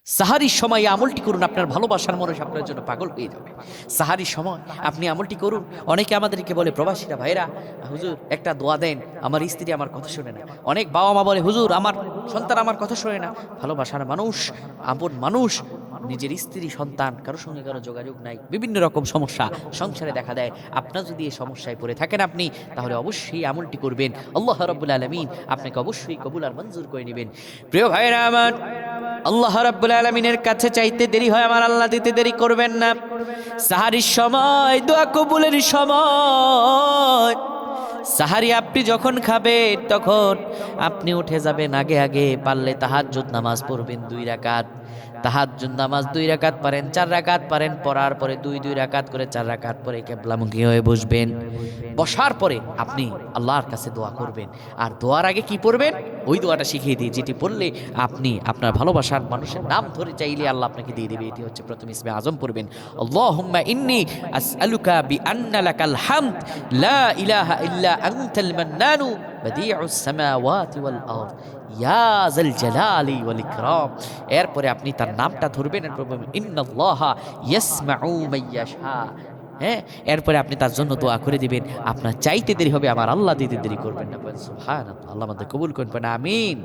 সাহারির সময় এই আমলটি করুন, আপনার ভালোবাসার মানুষ আপনার জন্য পাগল হয়ে যাবে। সাহারির সময় আপনি আমলটি করুন। অনেকে আমাদেরকে বলে, প্রবাসীরা ভাইরা, হুজুর একটা দোয়া দেন, আমার স্ত্রী আমার কথা শোনে না। অনেক বাবা মা বলে, হুজুর আমার সন্তান আমার কথা শোনে না। ভালোবাসার মানুষ, আপন মানুষ, নিজের স্ত্রী সন্তান কারোর সঙ্গে কারো যোগাযোগ নাই, বিভিন্ন রকম সমস্যা সংসারে দেখা দেয়। আপনার যদি এই সমস্যায় পড়ে থাকেন আপনি, তাহলে অবশ্যই আমলটি করবেন। আল্লাহ রাব্বুল আলামিন আপনাকে অবশ্যই কবুল আর মঞ্জুর করে নেবেন। প্রিয় ভাইরা আমার, আল্লাহ রাব্বুল আলামিনের কাছে চাইতে দেরি হয়, আমার আল্লাহ দিতে দেরি করবেন না। সাহারির সময়, দোয়া কবুলের সময়, সাহারি আপনি যখন খাবেন তখন আপনি উঠে যাবেন আগে আগে, পারলে তাহাজ্জুদ নামাজ পড়বেন 2 রাকাত। তাহাজ্জুদ নামাজ 2 রাকাত পারেন, 4 রাকাত পারেন, পড়ার পরে 2 রাকাত করে 4 রাকাত পরে কিবলামুখী হয়ে বসবেন। বসার পরে আপনি আল্লাহর কাছে দোয়া করবেন। আর দোয়ার আগে কি পড়বেন, ওই দোয়াটা শিখিয়ে দিই, যেটি পড়লে আপনি আপনার ভালোবাসার মানুষের নাম ধরে চাইলে আল্লাহ আপনাকে দিয়ে দেবে। এটি হচ্ছে প্রথম ইসমে আজম পড়বেন, আল্লাহুম্মা ইন্নী আসআলুকা বিআন্না লাকাল হামদ লা ইলাহা ইল্লা আনতাল মান্নানু বাদিউস সামাওয়াতি ওয়াল আরদ ইয়া যাল জালালি ওয়াল ইকরাম। এরপরে আপনি তার নামটা ধরবেন, এরপর বলবেন ইন্নাল্লাহা ইয়াসমাউ মাইয়াশা। হ্যাঁ, এরপরে আপনি তার জন্য দোয়া করে দিবেন। আপনার চাইতে দেরি হবে, আমার আল্লাহ দিতে দেরি করবেন না। সুবহানাল্লাহ, আল্লাহ আমাদের কবুল করবেন, আমিন।